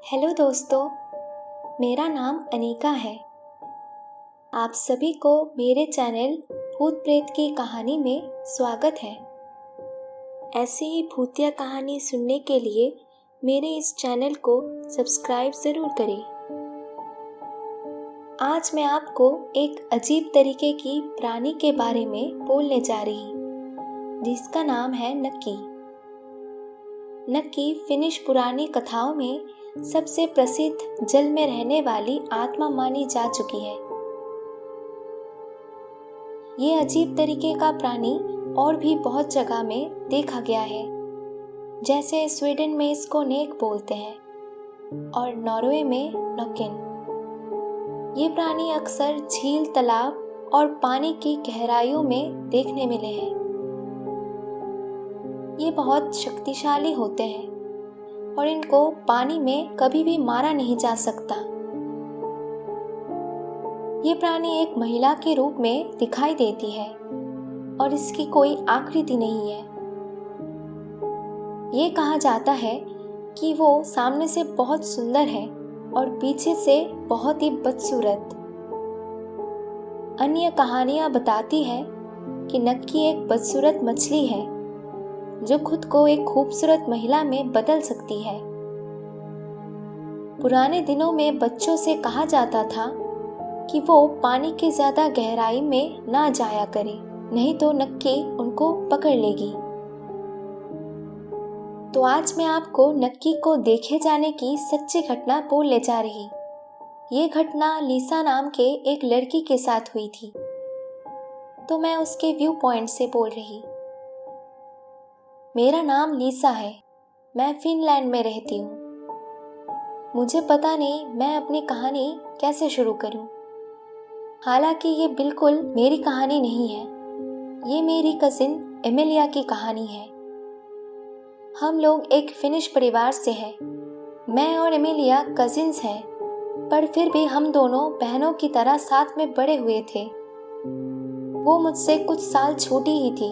Hello दोस्तों, मेरा नाम अनीका है। आप सभी को मेरे चैनल भूत प्रेत की कहानी में स्वागत है। ऐसी ही भूतिया कहानी सुनने के लिए मेरे इस चैनल को सब्सक्राइब ज़रूर करें। आज मैं आपको एक अजीब तरीके की प्राणी के बारे में बोलने जा रही, जिसका नाम है नक्की। नक्की फिनिश पुरानी कथाओं में सबसे प्रसिद्ध जल में रहने वाली आत्मा मानी जा चुकी है। ये अजीब तरीके का प्राणी और भी बहुत जगह में देखा गया है, जैसे स्वीडन में इसको नेक बोलते हैं और नॉर्वे में नॉकिन। ये प्राणी अक्सर झील, तालाब और पानी की गहराइयों में देखने मिले हैं। ये बहुत शक्तिशाली होते हैं और इनको पानी में कभी भी मारा नहीं जा सकता। ये प्राणी एक महिला के रूप में दिखाई देती है और इसकी कोई आकृति नहीं है। ये कहा जाता है कि वो सामने से बहुत सुंदर है और पीछे से बहुत ही बदसूरत। अन्य कहानियां बताती है कि नक्की एक बदसूरत मछली है जो खुद को एक खूबसूरत महिला में बदल सकती है। पुराने दिनों में बच्चों से कहा जाता था कि वो पानी के ज्यादा गहराई में ना जाया करे, नहीं तो नक्की उनको पकड़ लेगी। तो आज मैं आपको नक्की को देखे जाने की सच्ची घटना बोलने जा रही। ये घटना लीसा नाम के एक लड़की के साथ हुई थी, तो मैं उसके व्यू पॉइंट से बोल रही। मेरा नाम लीसा है। मैं फिनलैंड में रहती हूँ। मुझे पता नहीं मैं अपनी कहानी कैसे शुरू करूँ। हालांकि ये बिल्कुल मेरी कहानी नहीं है, ये मेरी कजिन एमिलिया की कहानी है। हम लोग एक फिनिश परिवार से हैं। मैं और एमिलिया कजिन्स हैं, पर फिर भी हम दोनों बहनों की तरह साथ में बड़े हुए थे। वो मुझसे कुछ साल छोटी ही थी,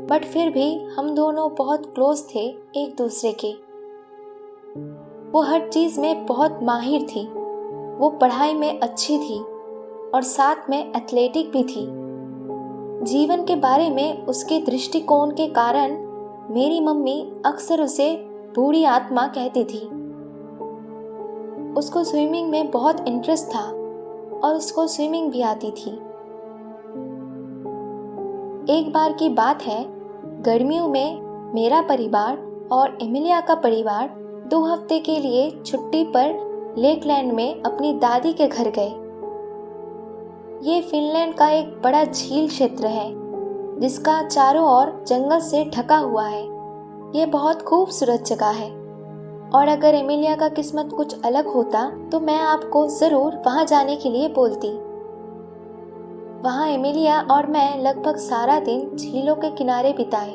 बट फिर भी हम दोनों बहुत क्लोज थे एक दूसरे के। वो हर चीज में बहुत माहिर थी। वो पढ़ाई में अच्छी थी और साथ में एथलेटिक भी थी। जीवन के बारे में उसके दृष्टिकोण के कारण मेरी मम्मी अक्सर उसे बूढ़ी आत्मा कहती थी। उसको स्विमिंग में बहुत इंटरेस्ट था और उसको स्विमिंग भी आती थी। एक बार की बात है, गर्मियों में मेरा परिवार और एमिलिया का परिवार 2 हफ्ते के लिए छुट्टी पर लेकलैंड में अपनी दादी के घर गए। ये फिनलैंड का एक बड़ा झील क्षेत्र है, जिसका चारों ओर जंगल से ढका हुआ है। ये बहुत खूबसूरत जगह है और अगर एमिलिया का किस्मत कुछ अलग होता तो मैं आपको जरूर वहां जाने के लिए बोलती। वहाँ एमिलिया और मैं लगभग सारा दिन झीलों के किनारे बिताए।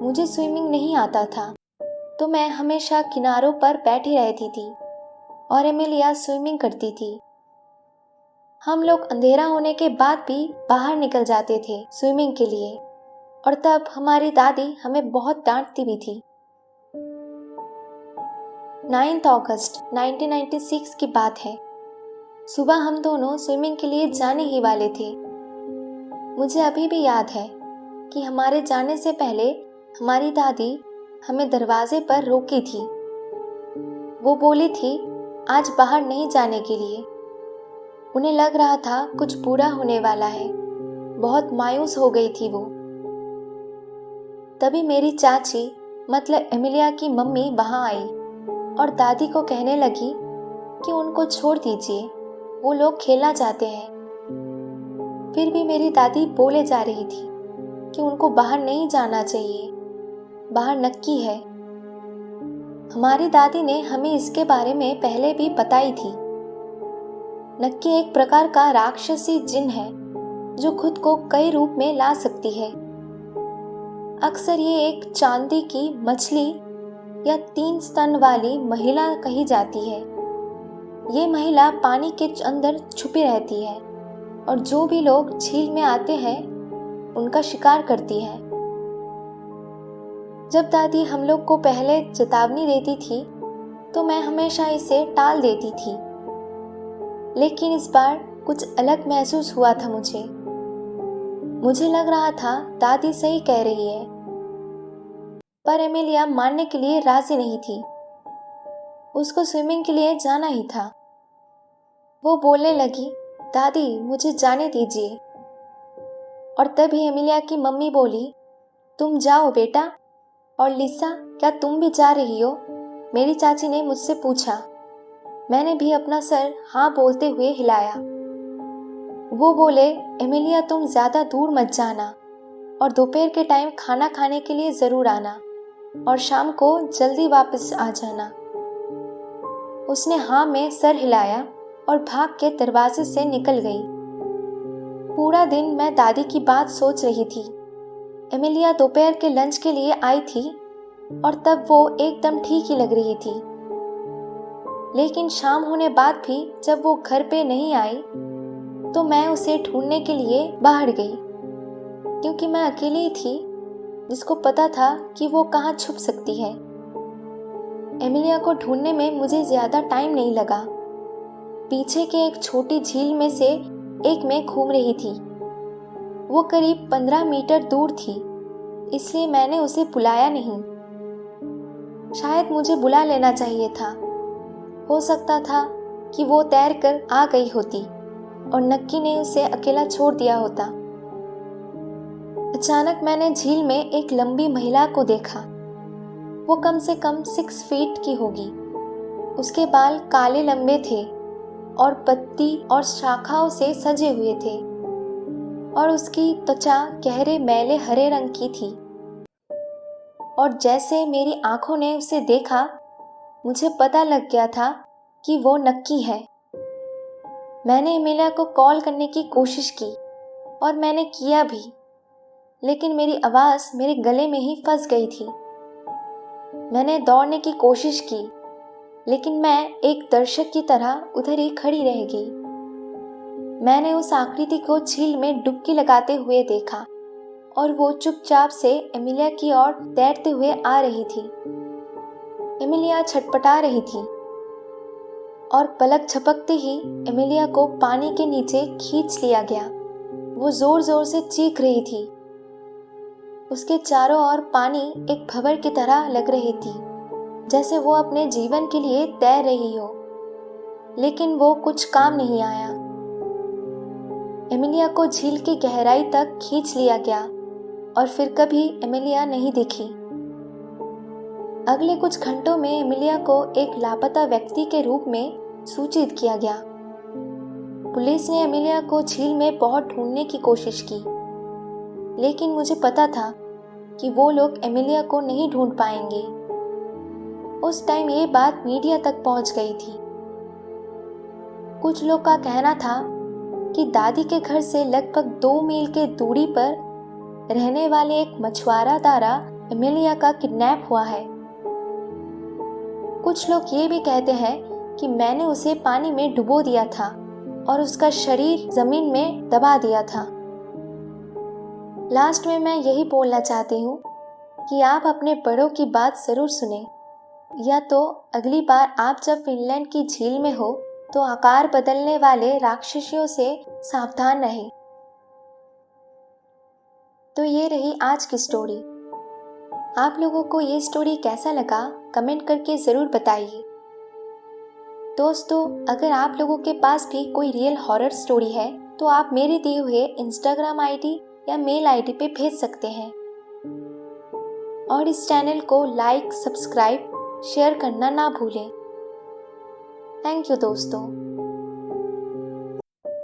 मुझे स्विमिंग नहीं आता था, तो मैं हमेशा किनारों पर बैठी रहती थी और एमिलिया स्विमिंग करती थी। हम लोग अंधेरा होने के बाद भी बाहर निकल जाते थे स्विमिंग के लिए, और तब हमारी दादी हमें बहुत डांटती भी थी। 9 अगस्त 1996 की बात है। सुबह हम दोनों स्विमिंग के लिए जाने ही वाले थे। मुझे अभी भी याद है कि हमारे जाने से पहले हमारी दादी हमें दरवाजे पर रोकी थी। वो बोली थी आज बाहर नहीं जाने के लिए। उन्हें लग रहा था कुछ बुरा होने वाला है। बहुत मायूस हो गई थी वो। तभी मेरी चाची मतलब एमिलिया की मम्मी वहां आई और दादी को कहने लगी कि उनको छोड़ दीजिए, वो लोग खेलना चाहते हैं। फिर भी मेरी दादी बोले जा रही थी कि उनको बाहर नहीं जाना चाहिए, बाहर नक्की है। हमारी दादी ने हमें इसके बारे में पहले भी बताई थी। नक्की एक प्रकार का राक्षसी जिन है जो खुद को कई रूप में ला सकती है। अक्सर ये एक चांदी की मछली या 3 स्तन वाली महिला कही जाती है। ये महिला पानी के अंदर छुपी रहती है और जो भी लोग झील में आते हैं उनका शिकार करती है। जब दादी हम लोग को पहले चेतावनी देती थी तो मैं हमेशा इसे टाल देती थी। लेकिन इस बार कुछ अलग महसूस हुआ था मुझे लग रहा था दादी सही कह रही है। पर एमिलिया मानने के लिए राजी नहीं थी। उसको स्विमिंग के लिए जाना ही था। वो बोलने लगी, दादी मुझे जाने दीजिए। और तभी एमिलिया की मम्मी बोली, तुम जाओ बेटा। और लिसा, क्या तुम भी जा रही हो? मेरी चाची ने मुझसे पूछा। मैंने भी अपना सर हाँ बोलते हुए हिलाया। वो बोले, एमिलिया तुम ज़्यादा दूर मत जाना और दोपहर के टाइम खाना खाने के लिए ज़रूर आना और शाम को जल्दी वापस आ जाना। उसने हाँ में सर हिलाया और भाग के दरवाजे से निकल गई। पूरा दिन मैं दादी की बात सोच रही थी। एमिलिया दोपहर के लंच के लिए आई थी और तब वो एकदम ठीक ही लग रही थी। लेकिन शाम होने बाद भी जब वो घर पे नहीं आई तो मैं उसे ढूंढने के लिए बाहर गई, क्योंकि मैं अकेली ही थी जिसको पता था कि वो कहाँ छुप सकती है। एमिलिया को ढूंढने में मुझे ज़्यादा टाइम नहीं लगा। पीछे के एक छोटी झील में से एक में घूम रही थी। वो करीब 15 मीटर दूर थी, इसलिए मैंने उसे बुलाया नहीं। शायद मुझे बुला लेना चाहिए था। हो सकता था कि वो तैर कर आ गई होती और नक्की ने उसे अकेला छोड़ दिया होता। अचानक मैंने झील में एक लंबी महिला को देखा। वो कम से कम 6 फीट की होगी। उसके बाल काले लंबे थे और पत्ती और शाखाओं से सजे हुए थे और उसकी त्वचा गहरे मैले हरे रंग की थी। और जैसे मेरी आंखों ने उसे देखा, मुझे पता लग गया था कि वो नक्की है। मैंने एमिलिया को कॉल करने की कोशिश की और मैंने किया भी, लेकिन मेरी आवाज़ मेरे गले में ही फंस गई थी। मैंने दौड़ने की कोशिश की, लेकिन मैं एक दर्शक की तरह उधर ही खड़ी रह गई। मैंने उस आकृति को झील में डुबकी लगाते हुए देखा और वो चुपचाप से एमिलिया की ओर तैरते हुए आ रही थी। एमिलिया छटपटा रही थी और पलक झपकते ही एमिलिया को पानी के नीचे खींच लिया गया। वो जोर जोर से चीख रही थी। उसके चारों ओर पानी एक भंवर की तरह लग रही थी, जैसे वो अपने जीवन के लिए तैर रही हो, लेकिन वो कुछ काम नहीं आया। एमिलिया को झील की गहराई तक खींच लिया गया और फिर कभी एमिलिया नहीं दिखी। अगले कुछ घंटों में एमिलिया को एक लापता व्यक्ति के रूप में सूचित किया गया। पुलिस ने एमिलिया को झील में बहुत ढूंढने की कोशिश की, लेकिन मुझे पता था कि वो लोग एमिलिया को नहीं ढूंढ पाएंगे। उस टाइम ये बात मीडिया तक पहुंच गई थी। कुछ लोग का कहना था कि दादी के घर से लगभग 2 मील के दूरी पर रहने वाले एक मछुआरा द्वारा एमिलिया का किडनैप हुआ है। कुछ लोग ये भी कहते हैं कि मैंने उसे पानी में डुबो दिया था और उसका शरीर जमीन में दबा दिया था। लास्ट में मैं यही बोलना चाहती हूँ कि आप अपने बड़ों की बात ज़रूर सुने, या तो अगली बार आप जब फिनलैंड की झील में हो तो आकार बदलने वाले राक्षसियों से सावधान रहें। तो ये रही आज की स्टोरी। आप लोगों को ये स्टोरी कैसा लगा कमेंट करके ज़रूर बताइए। दोस्तों, अगर आप लोगों के पास भी कोई रियल हॉरर स्टोरी है तो आप मेरे दिए हुए इंस्टाग्राम आईडी या मेल आईडी पे भेज सकते हैं। और इस चैनल को लाइक, सब्सक्राइब, शेयर करना ना भूलें। थैंक यू दोस्तों।